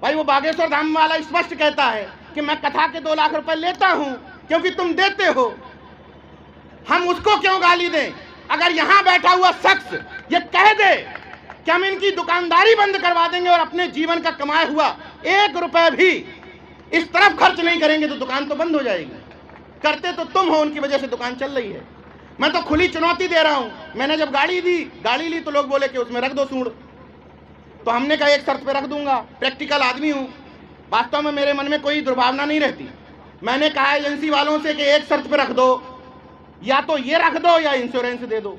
भाई वो बागेश्वर धाम वाला स्पष्ट कहता है कि मैं कथा के 2 लाख रुपए लेता हूं क्योंकि तुम देते हो। हम उसको क्यों गाली दें? अगर यहां बैठा हुआ शख्स ये कह दे कि हम इनकी दुकानदारी बंद करवा देंगे और अपने जीवन का कमाया हुआ 1 रुपए भी इस तरफ खर्च नहीं करेंगे तो दुकान तो बंद हो जाएगी। करते तो तुम हो, उनकी वजह से दुकान चल रही है। मैं तो खुली चुनौती दे रहा हूं। मैंने जब गाड़ी ली तो लोग बोले कि उसमें रख दो सूंड, तो हमने कहा एक शर्त पे रख दूंगा। प्रैक्टिकल आदमी हूं, वास्तव में मेरे मन में कोई दुर्भावना नहीं रहती। मैंने कहा एजेंसी वालों से कि एक शर्त पे रख दो, या तो ये रख दो या इंश्योरेंस दे दो।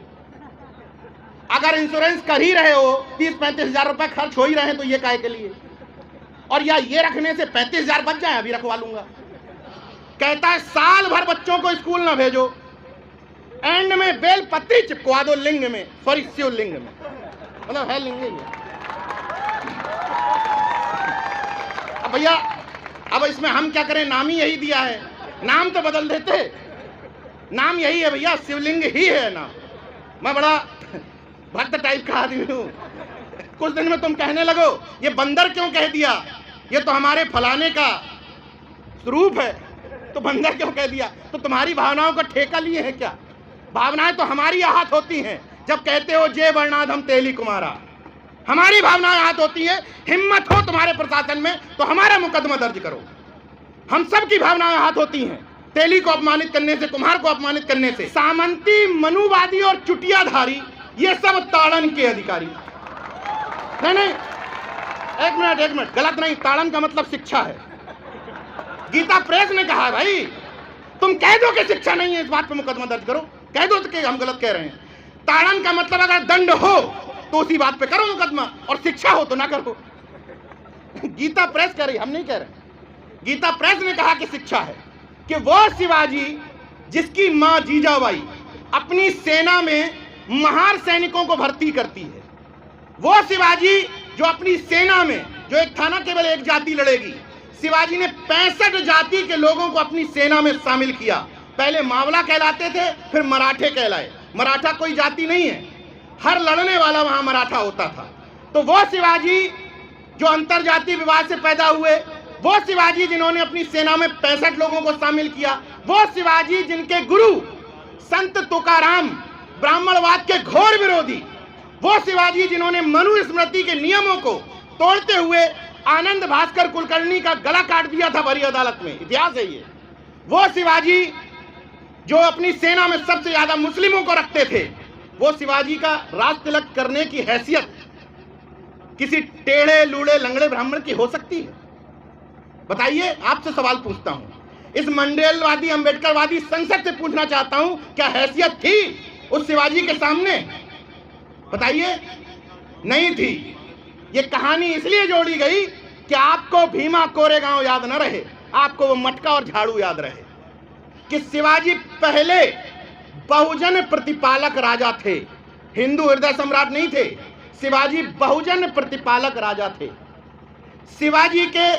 अगर इंश्योरेंस कर ही रहे हो, 30-35 हजार रुपए खर्च हो ही रहे हैं तो ये काहे के लिए, और या ये रखने से 35 हजार बच जाए, अभी रखवा लूंगा। कहता है साल भर बच्चों को स्कूल ना भेजो, एंड में बेल पत्ती चिपकवा दो लिंग में, सॉरी शिवलिंग में, मतलब है लिंग ही है। अब भैया अब इसमें हम क्या करें? नाम ही यही दिया है, नाम तो बदल देते। नाम यही है भैया, शिवलिंग ही है नाम। मैं बड़ा भक्त टाइप का आदमी हूं। कुछ दिन में तुम कहने लगो ये बंदर क्यों कह दिया, ये तो हमारे फलाने का स्वरूप है, तो बंदर क्यों कह दिया? तो तुम्हारी भावनाओं का ठेका लिए है क्या? भावनाएं तो हमारी आहत होती हैं जब कहते हो जय वर्णाधम तेली कुमारा। हमारी भावनाएं आहत होती है। हिम्मत हो तुम्हारे प्रशासन में तो हमारा मुकदमा दर्ज करो। हम सब की भावनाएं आहत होती हैं, तेली को अपमानित करने से, कुम्हार को अपमानित करने से। सामंती, मनुवादी और चुटियाधारी ये सब ताड़न के अधिकारी। नहीं, एक मिनट, गलत नहीं। ताड़न का मतलब शिक्षा है। गीता प्रेस ने कहा है भाई, तुम कह दो कि शिक्षा नहीं है, इस बात पे मुकदमा दर्ज करो। कह दो कि हम गलत कह रहे हैं। ताड़न का मतलब अगर दंड हो तो उसी बात पे करो मुकदमा, और शिक्षा हो तो ना करो। गीता प्रेस कह रही, हम नहीं कह रहे। गीता प्रेस ने कहा कि शिक्षा है कि वो शिवाजी जिसकी मां जीजाबाई अपनी सेना में महार सैनिकों को भर्ती करती है, वो शिवाजी जो अपनी सेना में, जो एक थाना केवल एक जाति लड़ेगी, शिवाजी ने 65 जाति के लोगों को अपनी सेना में शामिल किया। पहले मावला कहलाते थे, फिर मराठे कहलाए। मराठा कोई जाति नहीं है, हर लड़ने वाला वहां मराठा होता था। तो वो शिवाजी जो अंतरजातीय विवाद से पैदा हुए, वो शिवाजी जिन्होंने अपनी सेना में 65 लोगों को शामिल किया, वो शिवाजी जिनके गुरु संत तुकाराम ब्राह्मणवाद के घोर विरोधी, वो शिवाजी जिन्होंने मनुस्मृति के नियमों को तोड़ते हुए आनंद भास्कर कुलकर्णी का गला काट दिया था भरी अदालत में, इतिहास है ये। वो शिवाजी जो अपनी सेना में सबसे ज्यादा मुस्लिमों को रखते थे, वो शिवाजी का राज तिलक करने की हैसियत किसी टेढ़े लूड़े लंगड़े ब्राह्मण की हो सकती है? बताइए, आपसे सवाल पूछता हूं। इस मंडेलवादी अंबेडकरवादी संसद से पूछना चाहता हूं, क्या हैसियत थी उस शिवाजी के सामने? बताइए, नहीं थी। ये कहानी इसलिए जोड़ी गई कि आपको भीमा कोरेगांव याद न रहे, आपको वो मटका और झाड़ू याद रहे कि शिवाजी पहले बहुजन प्रतिपालक राजा थे, हिंदू हृदय सम्राट नहीं थे। शिवाजी बहुजन प्रतिपालक राजा थे। शिवाजी के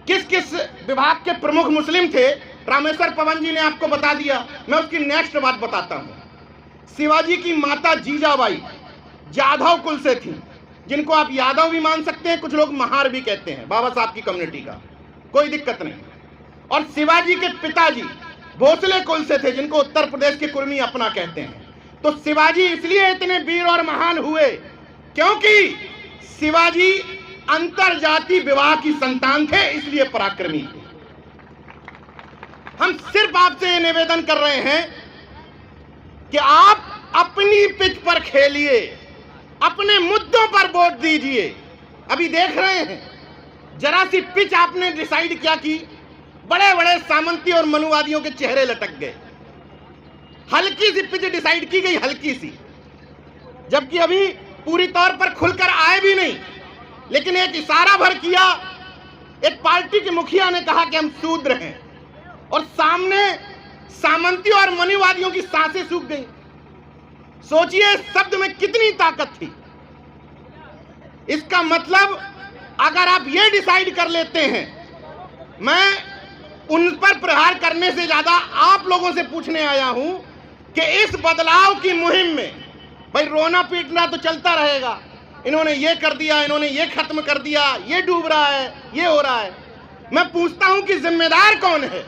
किस किस विभाग के प्रमुख मुस्लिम थे, रामेश्वर पवन जी ने आपको बता दिया। मैं उसकी नेक्स्ट बात बताता हूं। शिवाजी की माता जीजाबाई जाधव कुल से थी, जिनको आप यादव भी मान सकते हैं, कुछ लोग महार भी कहते हैं, बाबा साहब की कम्युनिटी का, कोई दिक्कत नहीं। और शिवाजी के पिताजी भोसले कुल से थे, जिनको उत्तर प्रदेश के कुर्मी अपना कहते हैं। तो शिवाजी इसलिए इतने वीर और महान हुए क्योंकि शिवाजी अंतरजातीय विवाह की संतान थे, इसलिए पराक्रमी थे। हम सिर्फ आपसे ये निवेदन कर रहे हैं कि आप अपनी पिच पर खेलिए, अपने मुद्दों पर वोट दीजिए। अभी देख रहे हैं, जरा सी पिच आपने डिसाइड क्या की, बड़े बड़े सामंती और मनुवादियों के चेहरे लटक गए। हल्की सी पिच डिसाइड की गई, हल्की सी, जबकि अभी पूरी तौर पर खुलकर आए भी नहीं, लेकिन एक इशारा भर किया। एक पार्टी के मुखिया ने कहा कि हम शूद्र हैं, और सामने सामंती और मनुवादियों की सांसें सूख गई। सोचिए इस शब्द में कितनी ताकत थी। इसका मतलब अगर आप ये डिसाइड कर लेते हैं, मैं उन पर प्रहार करने से ज्यादा आप लोगों से पूछने आया हूं कि इस बदलाव की मुहिम में भाई रोना पीटना तो चलता रहेगा, इन्होंने ये कर दिया, इन्होंने ये खत्म कर दिया, ये डूब रहा है, ये हो रहा है। मैं पूछता हूं कि जिम्मेदार कौन है?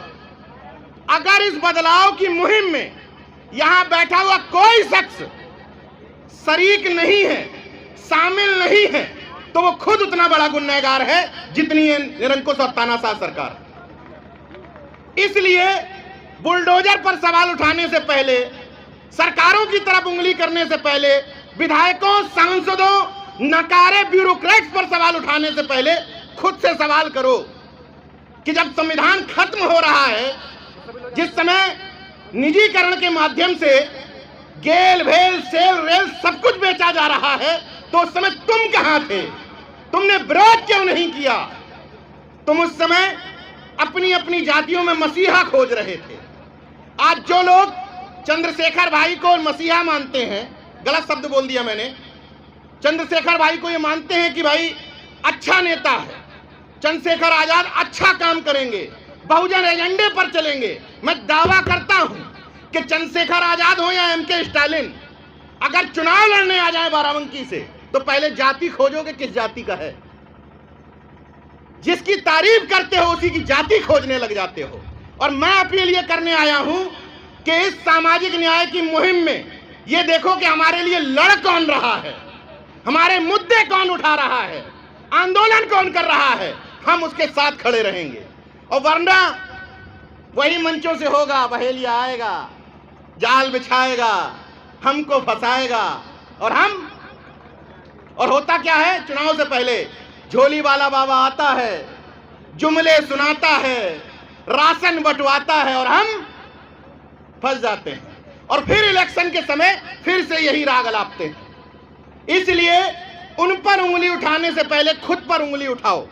अगर इस बदलाव की मुहिम में यहां बैठा हुआ कोई शख्स शरीक नहीं है, शामिल नहीं है, तो वो खुद उतना बड़ा गुनहगार है जितनी है निरंकुश और तानाशाह सरकार। इसलिए बुलडोजर पर सवाल उठाने से पहले, सरकारों की तरफ उंगली करने से पहले, विधायकों, सांसदों, नकारे ब्यूरोक्रेट्स पर सवाल उठाने से पहले खुद से सवाल करो कि जब संविधान खत्म हो रहा है, जिस समय निजीकरण के माध्यम से गेल, भेल, सेल, रेल सब कुछ बेचा जा रहा है, तो उस समय तुम कहां थे? तुमने विरोध क्यों नहीं किया? तुम उस समय अपनी अपनी जातियों में मसीहा खोज रहे थे। आज जो लोग चंद्रशेखर भाई को मसीहा मानते हैं, गलत शब्द बोल दिया मैंने, चंद्रशेखर भाई को ये मानते हैं कि भाई अच्छा नेता है, चंद्रशेखर आजाद अच्छा काम करेंगे, बहुजन एजेंडे पर चलेंगे। मैं दावा करता हूं कि चंद्रशेखर आजाद हो या एमके स्टालिन, अगर चुनाव लड़ने आ जाए बाराबंकी से, तो पहले जाति खोजोगे किस जाति का है। जिसकी तारीफ करते हो उसी की जाति खोजने लग जाते हो। और मैं अपील ये करने आया हूं कि इस सामाजिक न्याय की मुहिम में ये देखो कि हमारे लिए लड़ कौन रहा है, हमारे मुद्दे कौन उठा रहा है, आंदोलन कौन कर रहा है, हम उसके साथ खड़े रहेंगे। और वरना वही मंचों से होगा, बहेलिया आएगा, जाल बिछाएगा, हमको फंसाएगा, और होता क्या है? चुनाव से पहले झोली वाला बाबा आता है, जुमले सुनाता है, राशन बंटवाता है, और हम फंस जाते हैं। और फिर इलेक्शन के समय फिर से यही राग अलापते हैं। इसलिए उन पर उंगली उठाने से पहले खुद पर उंगली उठाओ।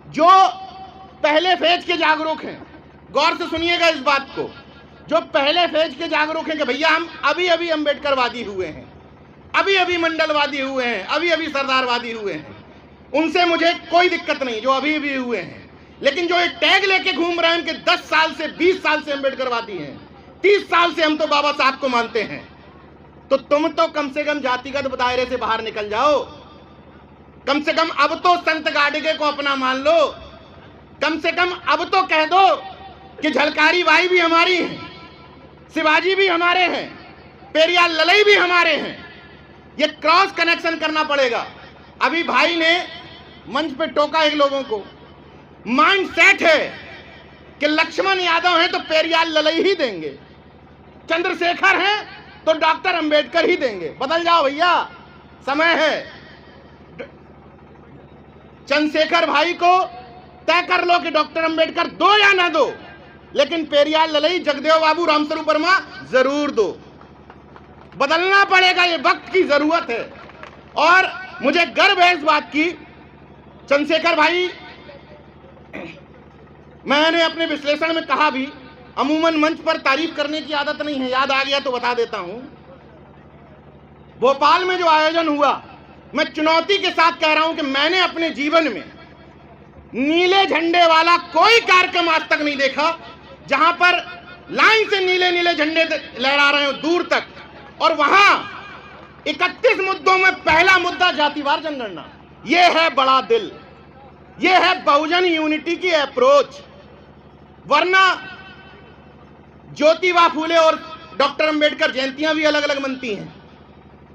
जो पहले फेज के जागरूक हैं, गौर से सुनिएगा इस बात को, जो पहले फेज के जागरूक हैं कि भैया हम अभी अभी अम्बेडकरवादी हुए हैं, अभी अभी मंडलवादी हुए हैं, अभी अभी सरदारवादी हुए हैं, उनसे मुझे कोई दिक्कत नहीं जो अभी भी हुए हैं। लेकिन जो एक टैग लेके घूम रहे हैं कि 10 साल से 20 साल से अम्बेडकरवादी हैं, 30 साल से हम तो बाबा साहब को मानते हैं, तो तुम तो कम से कम जातिगत दायरे से बाहर निकल जाओ। कम से कम अब तो संत गाडगे को अपना मान लो। कम से कम अब तो कह दो कि झलकारी बाई भी हमारी हैं, शिवाजी भी हमारे हैं, पेरियार ललई भी हमारे हैं। ये क्रॉस कनेक्शन करना पड़ेगा। अभी भाई ने मंच पे टोका एक लोगों को, माइंड सेट है कि लक्ष्मण यादव हैं तो पेरियार ललई ही देंगे, चंद्रशेखर हैं तो डॉक्टर अंबेडकर ही देंगे। बदल जाओ भैया, समय है। चंद्रशेखर भाई को तय कर लो कि डॉक्टर अंबेडकर दो या ना दो, लेकिन पेरियार ललई, जगदेव बाबू, रामस्वरूप वर्मा जरूर दो। बदलना पड़ेगा, ये वक्त की जरूरत है। और मुझे गर्व है इस बात की, चंद्रशेखर भाई, मैंने अपने विश्लेषण में कहा भी, अमूमन मंच पर तारीफ करने की आदत नहीं है, याद आ गया तो बता देता हूं। भोपाल में जो आयोजन हुआ, मैं चुनौती के साथ कह रहा हूं कि मैंने अपने जीवन में नीले झंडे वाला कोई कार्यक्रम आज तक नहीं देखा जहां पर लाइन से नीले नीले झंडे लहरा रहे हो दूर तक। और वहां 31 मुद्दों में पहला मुद्दा जातिवार जनगणना। यह है बड़ा दिल, यह है बहुजन यूनिटी की अप्रोच। वरना ज्योतिबा फूले और डॉक्टर अंबेडकर जयंतियां भी अलग अलग बनती हैं,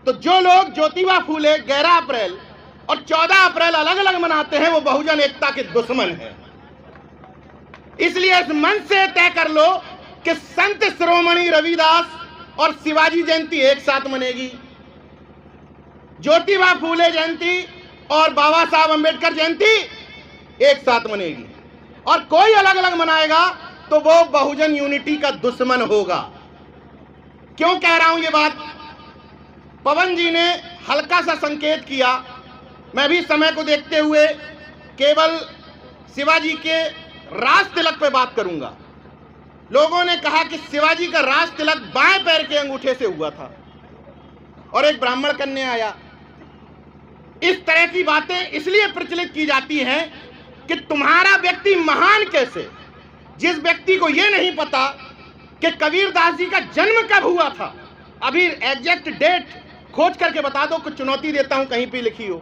तो जो लोग ज्योतिबा फूले 11 अप्रैल और 14 अप्रैल अलग अलग मनाते हैं वो बहुजन एकता के दुश्मन हैं। इसलिए इस मंच से तय कर लो कि संत शिरोमणि रविदास और शिवाजी जयंती एक साथ मनेगी, ज्योतिबा फूले जयंती और बाबा साहब अंबेडकर जयंती एक साथ मनेगी। और कोई अलग अलग मनाएगा तो वो बहुजन यूनिटी का दुश्मन होगा। क्यों कह रहा हूं ये बात? पवन जी ने हल्का सा संकेत किया, मैं भी समय को देखते हुए केवल शिवाजी के राज तिलक पे बात करूंगा। लोगों ने कहा कि शिवाजी का राज तिलक बाएं पैर के अंगूठे से हुआ था और एक ब्राह्मण कन्या आया। इस तरह की बातें इसलिए प्रचलित की जाती हैं कि तुम्हारा व्यक्ति महान कैसे, जिस व्यक्ति को यह नहीं पता कि कबीरदास जी का जन्म कब हुआ था, अभी एग्जैक्ट डेट खोज करके बता दो, कुछ चुनौती देता हूं, कहीं पे लिखी हो,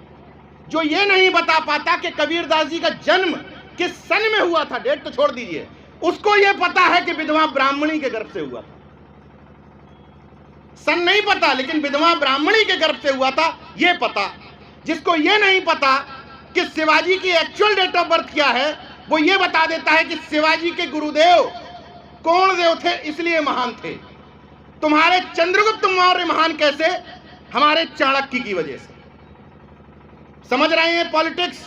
जो ये नहीं बता पाता कि कबीरदास जी का जन्म किस सन में हुआ था, डेट तो छोड़ दीजिए, उसको ये पता है कि विधवा ब्राह्मणी के गर्भ से हुआ था। सन नहीं पता, लेकिन विधवा ब्राह्मणी के गर्भ से हुआ था ये पता। जिसको ये नहीं पता कि शिवाजी की एक्चुअल डेट ऑफ बर्थ क्या है, वो ये बता देता है कि शिवाजी के गुरुदेव कौन देव थे, इसलिए महान थे। तुम्हारे चंद्रगुप्त मौर्य महान कैसे? हमारे चाणक्य की वजह से। समझ रहे हैं पॉलिटिक्स?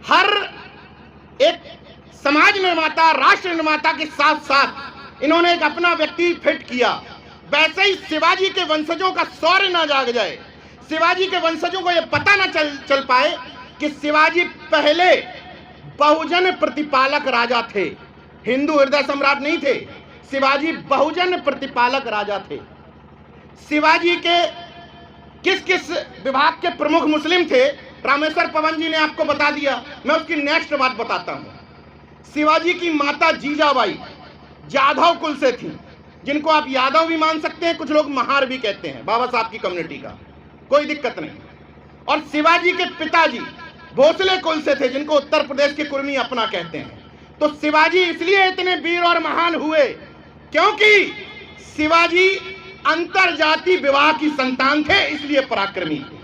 हर एक समाज निर्माता, राष्ट्र निर्माता के साथ साथ इन्होंने एक अपना व्यक्ति फिट किया। वैसे ही शिवाजी के वंशजों का शौर्य ना जाग जाए, शिवाजी के वंशजों को यह पता ना चल पाए कि शिवाजी पहले बहुजन प्रतिपालक राजा थे, हिंदू हृदय सम्राट नहीं थे। शिवाजी बहुजन प्रतिपालक राजा थे। शिवाजी के किस किस विभाग के प्रमुख मुस्लिम थे, रामेश्वर पवन जी ने आपको बता दिया। मैं उसकी नेक्स्ट बात बताता हूं। शिवाजी की माता जीजाबाई जाधव कुल से थी, जिनको आप यादव भी मान सकते हैं, कुछ लोग महार भी कहते हैं, बाबा साहब की कम्युनिटी का, कोई दिक्कत नहीं। और शिवाजी के पिताजी भोसले कुल से थे, जिनको उत्तर प्रदेश के कुर्मी अपना कहते हैं। तो शिवाजी इसलिए इतने वीर और महान हुए क्योंकि शिवाजी अंतरजाति विवाह की संतान थे, इसलिए पराक्रमी थे।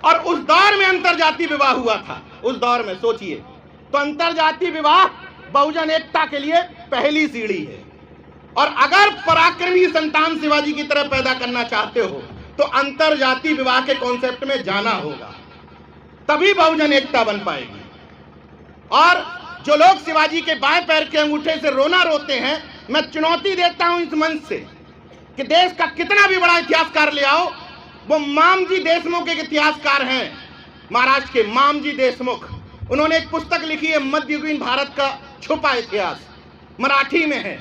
और उस दौर में अंतरजाति विवाह हुआ था, उस दौर में सोचिए, तो अंतरजाति विवाह बहुजन एकता के लिए पहली सीढ़ी है। और अगर पराक्रमी संतान शिवाजी की तरह पैदा करना चाहते हो तो अंतरजाति विवाह के कॉन्सेप्ट में जाना होगा, तभी बहुजन एकता बन पाएगी। और जो लोग शिवाजी के बाएं पैर के अंगूठे से रोना रोते हैं, मैं चुनौती देता हूं इस मंच से कि देश का कितना भी बड़ा इतिहासकार ले आओ, वो मामजी देशमुख एक इतिहासकार हैं, महाराष्ट्र के मामजी देशमुख। उन्होंने एक पुस्तक लिखी है, मध्ययुगीन भारत का छुपा इतिहास, मराठी में है।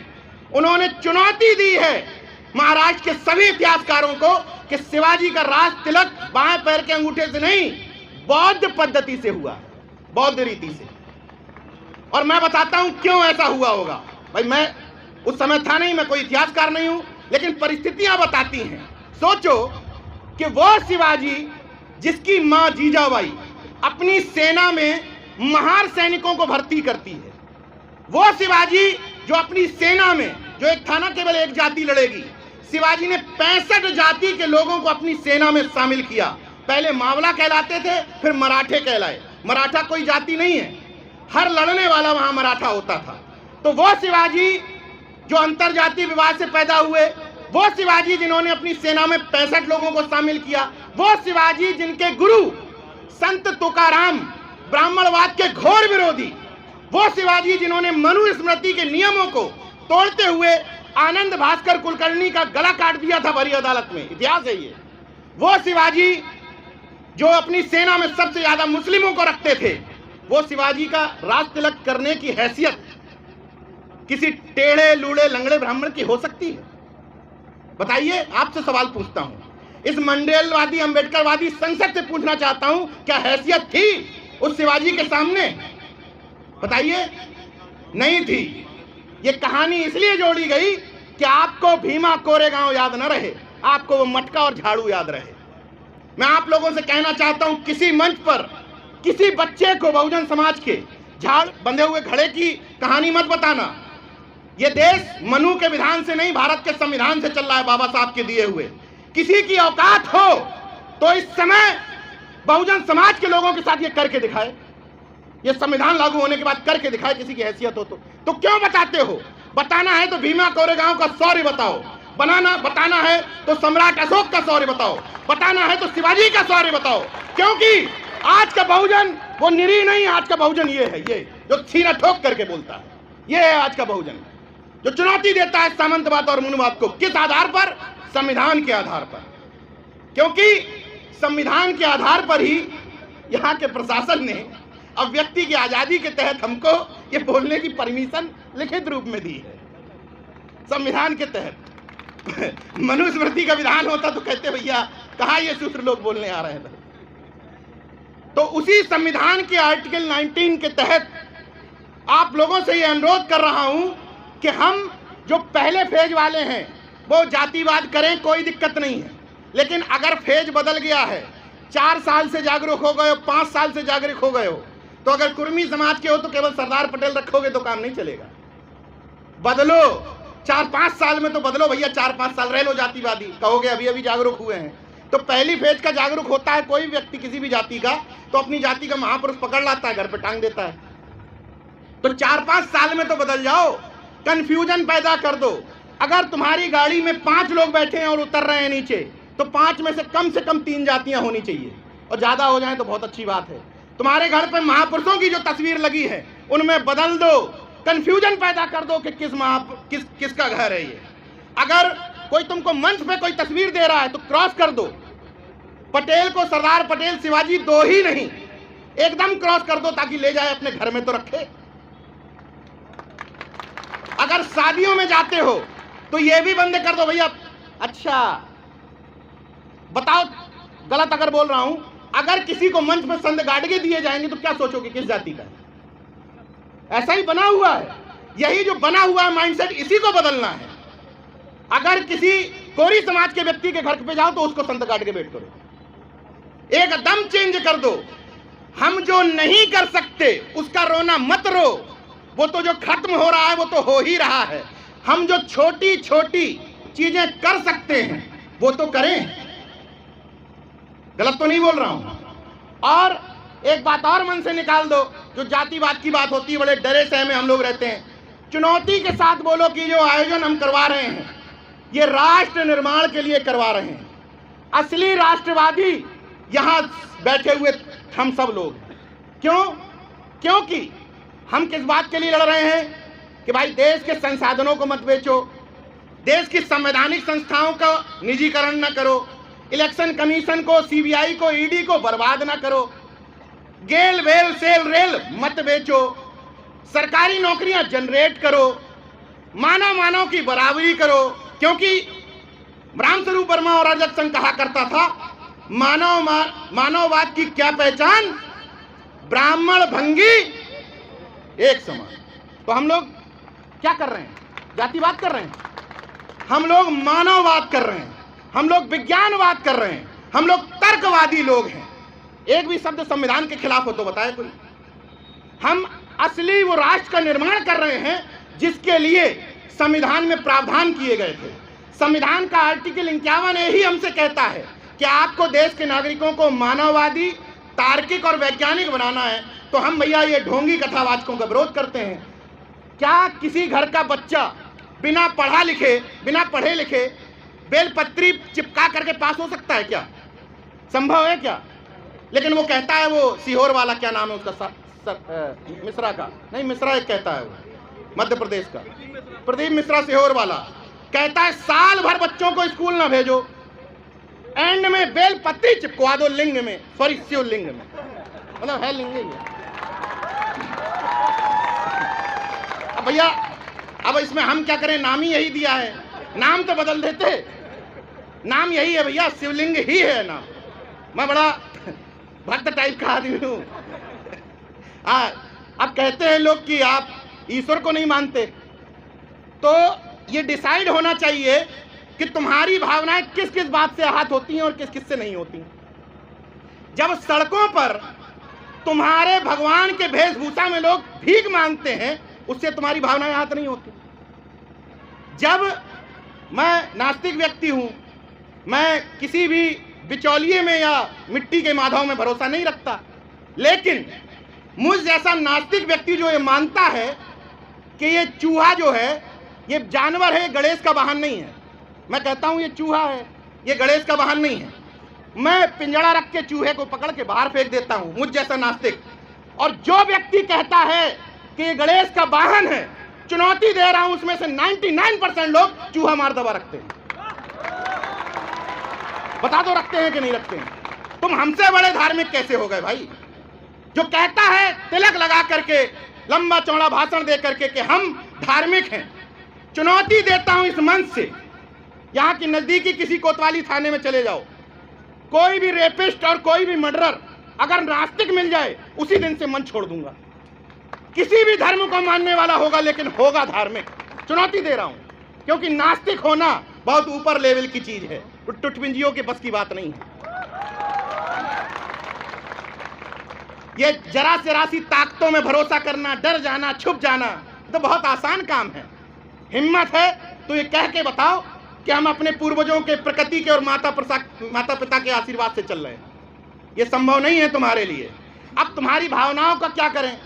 उन्होंने चुनौती दी है महाराष्ट्र के सभी इतिहासकारों को कि शिवाजी का राज तिलक बाएं पैर के अंगूठे से नहीं, बौद्ध पद्धति से हुआ, बौद्ध रीति से। और मैं बताता हूं क्यों ऐसा हुआ होगा। भाई मैं उस समय था नहीं, मैं कोई इतिहासकार नहीं हूं, लेकिन परिस्थितियां बताती हैं। सोचो कि वो शिवाजी जिसकी मां जीजाबाई अपनी सेना में महार सैनिकों को भर्ती करती है, वो शिवाजी जो अपनी सेना में, जो एक था ना केवल एक जाति लड़ेगी, शिवाजी ने 65 जाति के लोगों को अपनी सेना में शामिल किया। पहले मावला कहलाते थे, फिर मराठे कहलाए। मराठा कोई जाति नहीं है, हर लड़ने वाला वहां मराठा होता था। तो वो शिवाजी जो अंतरजातीय विवाह से पैदा हुए, वो शिवाजी जिन्होंने अपनी सेना में 65 लोगों को शामिल किया, वो शिवाजी जिनके गुरु संत तुकाराम ब्राह्मणवाद के घोर विरोधी, वो शिवाजी जिन्होंने मनुस्मृति के नियमों को तोड़ते हुए आनंद भास्कर कुलकर्णी का गला काट दिया था भरी अदालत में, इतिहास है ये। वो शिवाजी जो अपनी सेना में सबसे ज्यादा मुस्लिमों को रखते थे, वो शिवाजी का राज तिलक करने की हैसियत किसी टेढ़े लूड़े लंगड़े ब्राह्मण की हो सकती है? बताइए, आपसे सवाल पूछता हूं। इस मंडेलवादी अंबेडकरवादी संसद से पूछना चाहता हूं, क्या हैसियत थी उस शिवाजी के सामने? बताइए, नहीं थी। ये कहानी इसलिए जोड़ी गई कि आपको भीमा कोरेगांव याद न रहे, आपको वो मटका और झाड़ू याद रहे। मैं आप लोगों से कहना चाहता हूं, किसी मंच पर किसी बच्चे को बहुजन समाज के झाड़ बंधे हुए घड़े की कहानी मत बताना। ये देश मनु के विधान से नहीं, भारत के संविधान से चल रहा है, बाबा साहब के दिए हुए। किसी की औकात हो तो इस समय बहुजन समाज के लोगों के साथ ये करके दिखाए, ये संविधान लागू होने के बाद करके दिखाए, किसी की हैसियत हो तो क्यों बताते हो? बताना है तो भीमा कोरेगांव का शौर्य बताओ, बताना है तो सम्राट अशोक का शौर्य बताओ, बताना है तो शिवाजी का शौर्य बताओ। क्योंकि आज का बहुजन वो निरीह नहीं, आज का बहुजन ये है, ये जो सीना ठोक करके बोलता है, ये है आज का बहुजन, जो चुनौती देता है सामंतवाद और मनुवाद को। किस आधार पर? संविधान के आधार पर। क्योंकि संविधान के आधार पर ही यहाँ के प्रशासन ने अब व्यक्ति की आजादी के तहत हमको ये बोलने की परमिशन लिखित रूप में दी है, संविधान के तहत। मनुस्मृति का विधान होता तो कहते भैया कहाँ ये शूद्र लोग बोलने आ रहे हैं। तो उसी संविधान के आर्टिकल 19 के तहत आप लोगों से ये अनुरोध कर रहा हूं कि हम जो पहले फेज वाले हैं, वो जातिवाद करें, कोई दिक्कत नहीं है। लेकिन अगर फेज बदल गया है, 4 साल से जागरूक हो गए हो, 5 साल से जागरूक हो गए हो, तो अगर कुर्मी समाज के हो तो केवल सरदार पटेल रखोगे तो काम नहीं चलेगा। बदलो, 4-5 साल में तो बदलो भैया। 4-5 साल रह लो जातिवादी, कहोगे अभी अभी जागरूक हुए हैं। तो पहली फेज का जागरूक होता है कोई व्यक्ति किसी भी जाति का, तो अपनी जाति का महापुरुष पकड़ लाता है, घर पे टांग देता है। तो 4-5 साल में तो बदल जाओ, कंफ्यूजन पैदा कर दो। अगर तुम्हारी गाड़ी में 5 लोग बैठे हैं और उतर रहे हैं नीचे, तो 5 में से कम 3 जातियां होनी चाहिए, और ज्यादा हो जाए तो बहुत अच्छी बात है। तुम्हारे घर पे महापुरुषों की जो तस्वीर लगी है उनमें बदल दो, कंफ्यूजन पैदा कर दो कि किसका घर है ये। अगर कोई तुमको मंच पे कोई तस्वीर दे रहा है तो क्रॉस कर दो। पटेल को सरदार पटेल, शिवाजी 2 ही नहीं, एकदम क्रॉस कर दो ताकि ले जाए अपने घर में तो रखे। अगर शादियों में जाते हो तो ये भी बंद कर दो भैया। अच्छा बताओ, गलत अगर बोल रहा हूं, अगर किसी को मंच पर संत गाड़गे दिए जाएंगे तो क्या सोचोगे किस जाति का है? ऐसा ही बना हुआ है। यही जो बना हुआ है माइंडसेट, इसी को बदलना है। अगर किसी कोरी समाज के व्यक्ति के घर पे जाओ तो उसको संत गाड़ के बैठ करो, एकदम चेंज कर दो। हम जो नहीं कर सकते उसका रोना मत रो, वो तो जो खत्म हो रहा है वो तो हो ही रहा है। हम जो छोटी छोटी चीजें कर सकते हैं वो तो करें। गलत तो नहीं बोल रहा हूं। और एक बात और मन से निकाल दो, जो जातिवाद की बात होती है, बड़े डरे सहमे हम लोग रहते हैं। चुनौती के साथ बोलो कि जो आयोजन हम करवा रहे हैं ये राष्ट्र निर्माण के लिए करवा रहे हैं। असली राष्ट्रवादी यहां बैठे हुए हम सब लोग। क्यों? क्योंकि हम किस बात के लिए लड़ रहे हैं कि भाई देश के संसाधनों को मत बेचो, देश की संवैधानिक संस्थाओं का निजीकरण न करो, इलेक्शन कमीशन को, सीबीआई को, ईडी को बर्बाद ना करो, गेल वेल सेल रेल मत बेचो, सरकारी नौकरियां जनरेट करो, मानव की बराबरी करो। क्योंकि रामस्वरूप वर्मा और अजय सिंह कहा करता था, मानववाद की क्या पहचान, ब्राह्मण भंगी एक समान। तो हम लोग क्या कर रहे हैं? जातिवाद कर रहे हैं। हम लोग मानववाद कर रहे हैं, हम लोग विज्ञानवाद कर रहे हैं, हम लोग तर्कवादी लोग हैं। एक भी शब्द संविधान के खिलाफ हो तो बताए कोई। हम असली वो राष्ट्र का निर्माण कर रहे हैं जिसके लिए संविधान में प्रावधान किए गए थे। संविधान का आर्टिकल 51 ही हमसे कहता है कि आपको देश के नागरिकों को मानववादी, तार्किक और वैज्ञानिक बनाना है। तो हम भैया ये ढोंगी कथावाचकों का विरोध करते हैं। क्या किसी घर का बच्चा बिना पढ़े लिखे बेलपत्री चिपका करके पास हो सकता है? क्या संभव है क्या? लेकिन वो कहता है, वो सीहोर वाला, क्या नाम है उसका, मिश्रा का नहीं, मिश्रा एक कहता है, वो मध्य प्रदेश का प्रदीप मिश्रा, सीहोर वाला कहता है साल भर बच्चों को स्कूल ना भेजो, एंड में बेलपत्री चिपकवा दो लिंग में, सॉरी शिवलिंग में, मतलब है लिंग ही है। अब भैया अब इसमें हम क्या करें? नाम ही यही दिया है, नाम तो बदल देते। नाम यही है भैया, शिवलिंग ही है नाम। मैं बड़ा भक्त टाइप का आदमी हूं। अब कहते हैं लोग कि आप ईश्वर को नहीं मानते, तो ये डिसाइड होना चाहिए कि तुम्हारी भावनाएं किस किस बात से आहत होती हैं और किस किस से नहीं होती। जब सड़कों पर तुम्हारे भगवान के वेशभूषा में लोग भीख मांगते हैं, उससे तुम्हारी भावनाएं आहत नहीं होती। जब मैं नास्तिक व्यक्ति हूं, मैं किसी भी बिचौलिए में या मिट्टी के माधव में भरोसा नहीं रखता, लेकिन मुझ जैसा नास्तिक व्यक्ति जो ये मानता है कि ये चूहा जो है ये जानवर है, गणेश का वाहन नहीं है। मैं कहता हूं ये चूहा है, ये गणेश का वाहन नहीं है। मैं पिंजड़ा रख के चूहे को पकड़ के बाहर फेंक देता हूं, मुझ जैसा नास्तिक। और जो व्यक्ति कहता है कि ये गणेश का वाहन है, चुनौती दे रहा हूं, उसमें से 99% लोग चूहा मार दबा रखते हैं। बता दो रखते हैं कि नहीं रखते हैं? तुम हमसे बड़े धार्मिक कैसे हो गए भाई? जो कहता है तिलक लगा करके, लंबा चौड़ा भाषण दे करके कि हम धार्मिक हैं, चुनौती देता हूं इस मंच से, यहां की नजदीकी किसी कोतवाली थाने में चले जाओ, कोई भी रेपिस्ट और कोई भी मर्डरर अगर नास्तिक मिल जाए, उसी दिन से मन छोड़ दूंगा। किसी भी धर्म को मानने वाला होगा, लेकिन होगा धार्मिक। चुनौती दे रहा हूं, क्योंकि नास्तिक होना बहुत ऊपर लेवल की चीज है, टुटपिंजियों के बस की बात नहीं है। ये जरा जरा सी ताकतों में भरोसा करना, डर जाना, छुप जाना, तो बहुत आसान काम है। हिम्मत है तो ये कह के बताओ कि हम अपने पूर्वजों के, प्रकृति के और माता पिता के आशीर्वाद से चल रहे हैं। ये संभव नहीं है तुम्हारे लिए। अब तुम्हारी भावनाओं का क्या करें?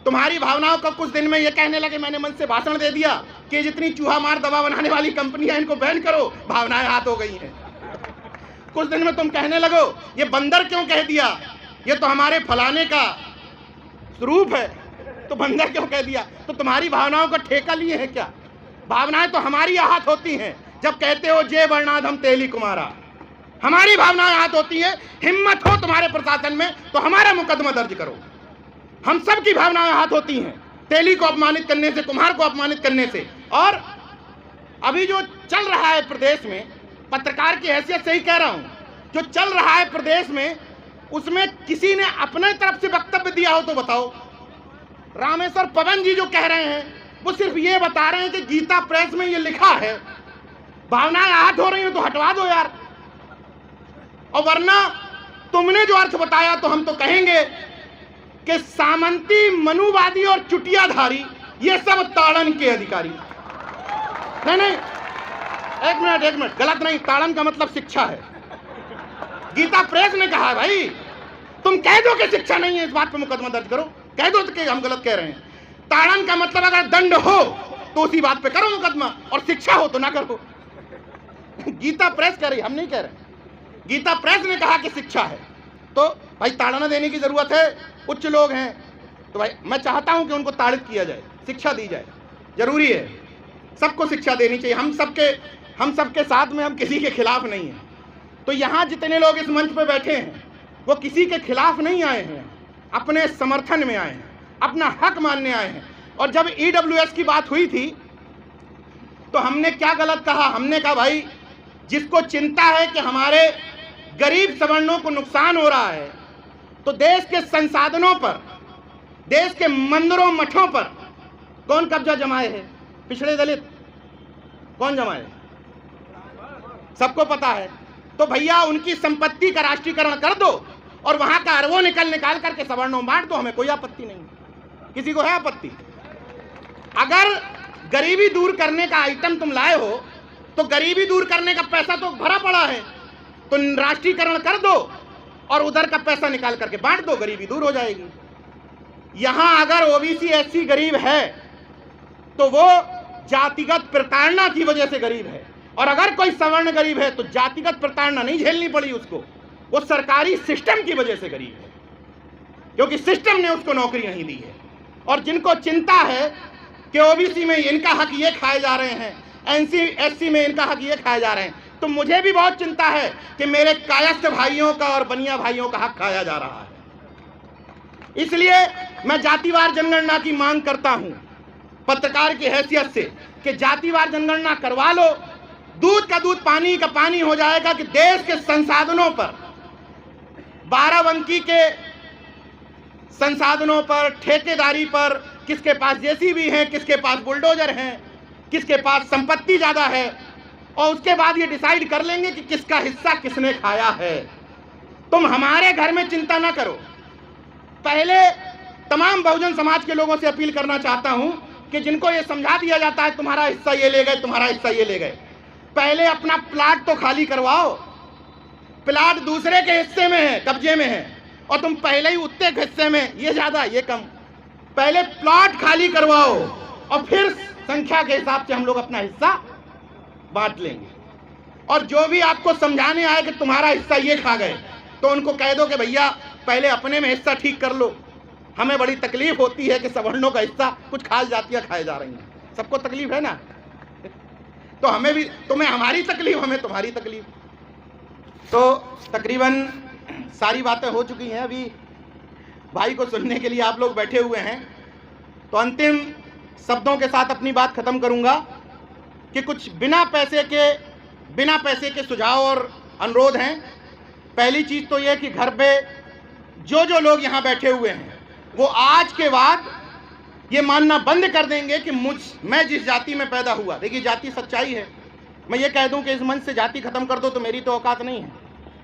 तुम्हारी भावनाओं का कुछ दिन में ये कहने लगे, मैंने मन से भाषण दे दिया कि जितनी चूहा मार दवा बनाने वाली कंपनियां इनको बैन करो, भावनाएं हाथ हो गई हैं। कुछ दिन में तुम कहने लगो ये बंदर क्यों कह दिया, ये तो हमारे फलाने का स्वरूप है, तो बंदर क्यों कह दिया। तो तुम्हारी भावनाओं का ठेका लिए है क्या? भावनाएं तो हमारी आहत होती हैं जब कहते हो जय वर्णाधम तेली कुमारा। हमारी भावनाएं आहत होती है। हिम्मत हो तुम्हारे प्रशासन में तो हमारा मुकदमा दर्ज करो। हम सब की भावनाएं आहत होती हैं, तेली को अपमानित करने से, कुम्हार को अपमानित करने से। और अभी जो चल रहा है प्रदेश में, पत्रकार की हैसियत से ही कह रहा हूं, जो चल रहा है प्रदेश में, उसमें किसी ने अपने तरफ से वक्तव्य दिया हो तो बताओ। रामेश्वर पवन जी जो कह रहे हैं वो सिर्फ ये बता रहे हैं कि गीता प्रेस में ये लिखा है, भावनाएं आहत हो रही हैं तो हटवा दो यार। और वरना तुमने जो अर्थ बताया तो हम तो कहेंगे कि सामंती, मनुवादी और चुटियाधारी ये सब ताड़न के अधिकारी। नहीं, एक मिनट, गलत नहीं, ताड़न का मतलब शिक्षा है। गीता प्रेस ने कहा है भाई, तुम कह दो कि शिक्षा नहीं है, इस बात पे मुकदमा दर्ज करो, कह दो कि हम गलत कह रहे हैं। ताड़न का मतलब अगर दंड हो तो उसी बात पे करो मुकदमा, और शिक्षा हो तो ना करो। गीता प्रेस कह रही, हम नहीं कह रहे। गीता प्रेस ने कहा कि शिक्षा है, तो भाई ताड़ना देने की जरूरत है। उच्च लोग हैं तो भाई मैं चाहता हूं कि उनको ताड़ित किया जाए, शिक्षा दी जाए, जरूरी है। सबको शिक्षा देनी चाहिए। हम सबके साथ में, हम किसी के खिलाफ नहीं हैं। तो यहाँ जितने लोग इस मंच पे बैठे हैं वो किसी के खिलाफ नहीं आए हैं, अपने समर्थन में आए हैं, अपना हक मानने आए हैं। और जब EWS की बात हुई थी तो हमने क्या गलत कहा? हमने कहा भाई जिसको चिंता है कि हमारे गरीब सवर्णों को नुकसान हो रहा है तो देश के संसाधनों पर, देश के मंदिरों मठों पर कौन कब्जा जमाए है? पिछड़े दलित। कौन जमाए? सबको पता है। तो भैया उनकी संपत्ति का राष्ट्रीयकरण कर दो और वहां का अरबों निकाल करके सवर्णों में बांट दो, हमें कोई आपत्ति नहीं। किसी को है आपत्ति? अगर गरीबी दूर करने का आइटम तुम लाए हो तो गरीबी दूर करने का पैसा तो भरा पड़ा है, तो राष्ट्रीयकरण कर दो और उधर का पैसा निकाल करके बांट दो, गरीबी दूर हो जाएगी। यहां अगर OBC SC गरीब है तो वो जातिगत प्रताड़ना की वजह से गरीब है, और अगर कोई सवर्ण गरीब है तो जातिगत प्रताड़ना नहीं झेलनी पड़ी उसको, वो सरकारी सिस्टम की वजह से गरीब है, क्योंकि सिस्टम ने उसको नौकरी नहीं दी है। और जिनको चिंता है कि OBC में इनका हक ये खाए जा रहे हैं, NC SC में इनका हक ये खाए जा रहे हैं, तो मुझे भी बहुत चिंता है कि मेरे कायस्थ भाइयों का और बनिया भाइयों का हक खाया जा रहा है। इसलिए मैं जातिवार जनगणना की मांग करता हूं पत्रकार की हैसियत से कि जातिवार जनगणना करवा लो। दूध का दूध, पानी का पानी हो जाएगा कि देश के संसाधनों पर, बाराबंकी के संसाधनों पर, ठेकेदारी पर, किसके पास JCB है, किसके पास बुलडोजर हैं, किसके पास संपत्ति ज्यादा है, और उसके बाद ये डिसाइड कर लेंगे कि किसका हिस्सा किसने खाया है। तुम हमारे घर में चिंता ना करो। पहले तमाम बहुजन समाज के लोगों से अपील करना चाहता हूं कि जिनको ये समझा दिया जाता है तुम्हारा हिस्सा ये ले गए, तुम्हारा हिस्सा ये ले गए, पहले अपना प्लाट तो खाली करवाओ। प्लाट दूसरे के हिस्से में है, कब्जे में है, और तुम पहले ही उतने हिस्से में, ये ज्यादा ये कम। पहले प्लाट खाली करवाओ और फिर संख्या के हिसाब से हम लोग अपना हिस्सा बांट लेंगे। और जो भी आपको समझाने आए कि तुम्हारा हिस्सा ये खा गए, तो उनको कह दो कि भैया पहले अपने में हिस्सा ठीक कर लो। हमें बड़ी तकलीफ होती है कि सवर्णों का हिस्सा कुछ खास जातियां खाए जा रही हैं। सबको तकलीफ है ना, तो हमें भी, तुम्हें हमारी तकलीफ, हमें तुम्हारी तकलीफ। तो तकरीबन सारी बातें हो चुकी हैं। अभी भाई को सुनने के लिए आप लोग बैठे हुए हैं, तो अंतिम शब्दों के साथ अपनी बात खत्म करूंगा कि कुछ बिना पैसे के सुझाव और अनुरोध हैं। पहली चीज तो यह कि घर पे जो लोग यहाँ बैठे हुए हैं वो आज के बाद ये मानना बंद कर देंगे कि मैं जिस जाति में पैदा हुआ, देखिए जाति सच्चाई है, मैं ये कह दूं कि इस मंच से जाति खत्म कर दो तो मेरी तो औकात नहीं है,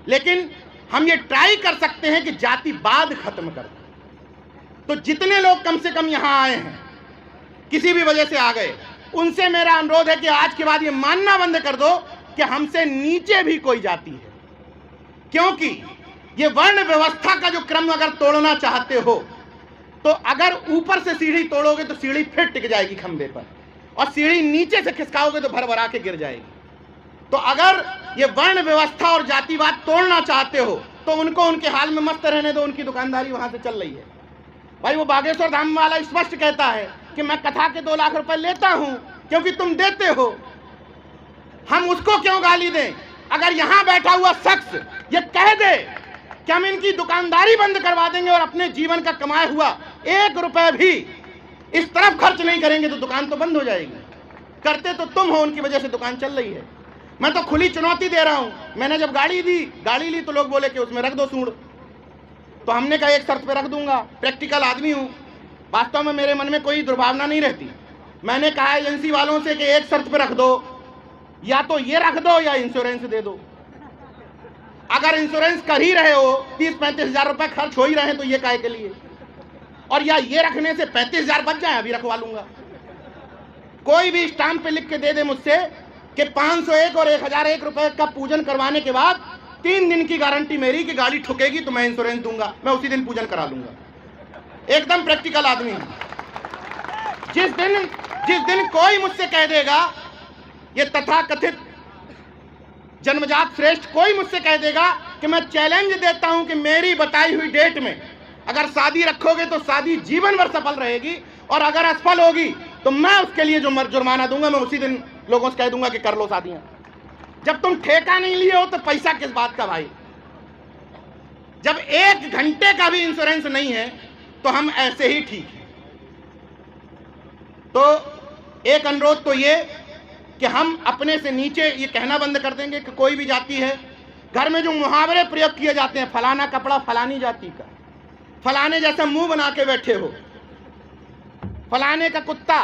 लेकिन हम ये ट्राई कर सकते हैं कि जातिवाद खत्म कर दो। तो जितने लोग कम से कम यहां आए हैं, किसी भी वजह से आ गए, उनसे मेरा अनुरोध है कि आज के बाद ये मानना बंद कर दो कि हमसे नीचे भी कोई जाति है, क्योंकि ये वर्ण व्यवस्था का जो क्रम अगर तोड़ना चाहते हो तो अगर ऊपर से सीढ़ी तोड़ोगे तो सीढ़ी फिर टिक जाएगी खंबे पर, और सीढ़ी नीचे से खिसकाओगे तो भरभरा के गिर जाएगी। तो अगर ये वर्ण व्यवस्था और जातिवाद तोड़ना चाहते हो तो उनको उनके हाल में मस्त रहने दो, उनकी दुकानदारी वहां से चल रही है। भाई वो बागेश्वर धाम वाला स्पष्ट कहता है कि मैं कथा के 2 लाख रुपए लेता हूं क्योंकि तुम देते हो, हम उसको क्यों गाली दें? अगर यहां बैठा हुआ शख्स ये कह दे कि हम इनकी दुकानदारी बंद करवा देंगे और अपने जीवन का कमाया हुआ 1 रुपए भी इस तरफ खर्च नहीं करेंगे तो दुकान तो बंद हो जाएगी। करते तो तुम हो, उनकी वजह से दुकान चल रही है। मैं तो खुली चुनौती दे रहा हूं। मैंने जब गाड़ी ली तो लोग बोले कि उसमें रख दो सूंड, तो हमने कहा एक शर्त पे रख दूंगा, प्रैक्टिकल आदमी हूं, वास्तव में मेरे मन में कोई दुर्भावना नहीं रहती। मैंने कहा एजेंसी वालों से कि एक शर्त पे रख दो, या तो ये रख दो या इंश्योरेंस दे दो। अगर इंश्योरेंस कर ही रहे हो, 30-35 हजार रुपए खर्च हो ही रहे हैं तो ये काहे के लिए, और या ये रखने से 35 हजार बच जाए, अभी रखवा लूंगा। कोई भी स्टाम्प पे लिख के दे दे मुझसे कि 501 और 1001 रुपए का पूजन करवाने के बाद 3 दिन की गारंटी मेरी कि गाड़ी ठुकेगी तो मैं इंश्योरेंस दूंगा, मैं उसी दिन पूजन करा लूंगा। एकदम प्रैक्टिकल आदमी हूं। जिस दिन कोई मुझसे कह देगा, ये तथाकथित जन्मजात श्रेष्ठ कोई मुझसे कह देगा कि मैं चैलेंज देता हूं कि मेरी बताई हुई डेट में अगर शादी रखोगे तो शादी जीवन भर सफल रहेगी, और अगर असफल होगी तो मैं उसके लिए जो जुर्माना दूंगा मैं उसी दिन लोगों से कह दूंगा कि कर लो शादियां। जब तुम ठेका नहीं लिए हो तो पैसा किस बात का भाई? जब 1 घंटे का भी इंश्योरेंस नहीं है तो हम ऐसे ही ठीक हैं। तो एक अनुरोध तो ये कि हम अपने से नीचे ये कहना बंद कर देंगे कि कोई भी जाति है। घर में जो मुहावरे प्रयोग किए जाते हैं, फलाना कपड़ा फलानी जाति का, फलाने जैसा मुंह बना के बैठे हो, फलाने का कुत्ता,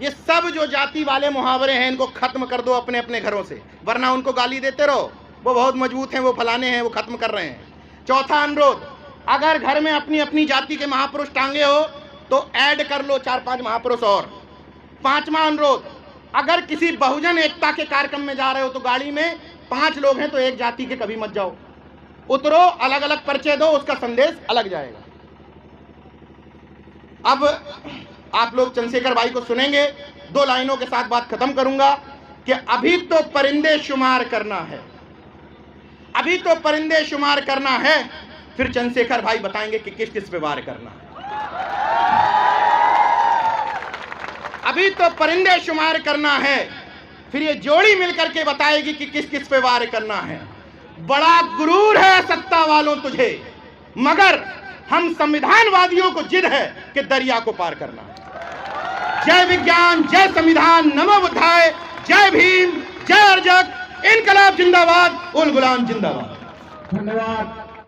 ये सब जो जाति वाले मुहावरे हैं इनको खत्म कर दो अपने अपने घरों से, वरना उनको गाली देते रहो वो बहुत मजबूत हैं, वो फलाने हैं, वो खत्म कर रहे हैं। चौथा अनुरोध, अगर घर में अपनी अपनी जाति के महापुरुष टांगे हो तो ऐड कर लो 4-5 महापुरुष और। 5वां अनुरोध, अगर किसी बहुजन एकता के कार्यक्रम में जा रहे हो तो गाड़ी में 5 लोग हैं तो एक जाति के कभी मत जाओ, उतरो, अलग अलग परिचय दो, उसका संदेश अलग जाएगा। अब आप लोग चंद्रशेखर भाई को सुनेंगे, 2 लाइनों के साथ बात खत्म करूंगा कि अभी तो परिंदे शुमार करना है, अभी तो परिंदे शुमार करना है, फिर चंद्रशेखर भाई बताएंगे कि किस किस पे वार करना है। अभी तो परिंदे शुमार करना है, फिर ये जोड़ी मिलकर के बताएगी कि किस किस पे वार करना है। बड़ा गुरूर है सत्ता वालों तुझे, मगर हम संविधानवादियों को जिद है कि दरिया को पार करना है। जय विज्ञान, जय संविधान, नमो बुद्धाय, जय भीम, जय अर्जक, इनकलाब जिंदाबाद, उल गुलाम जिंदाबाद। धन्यवाद।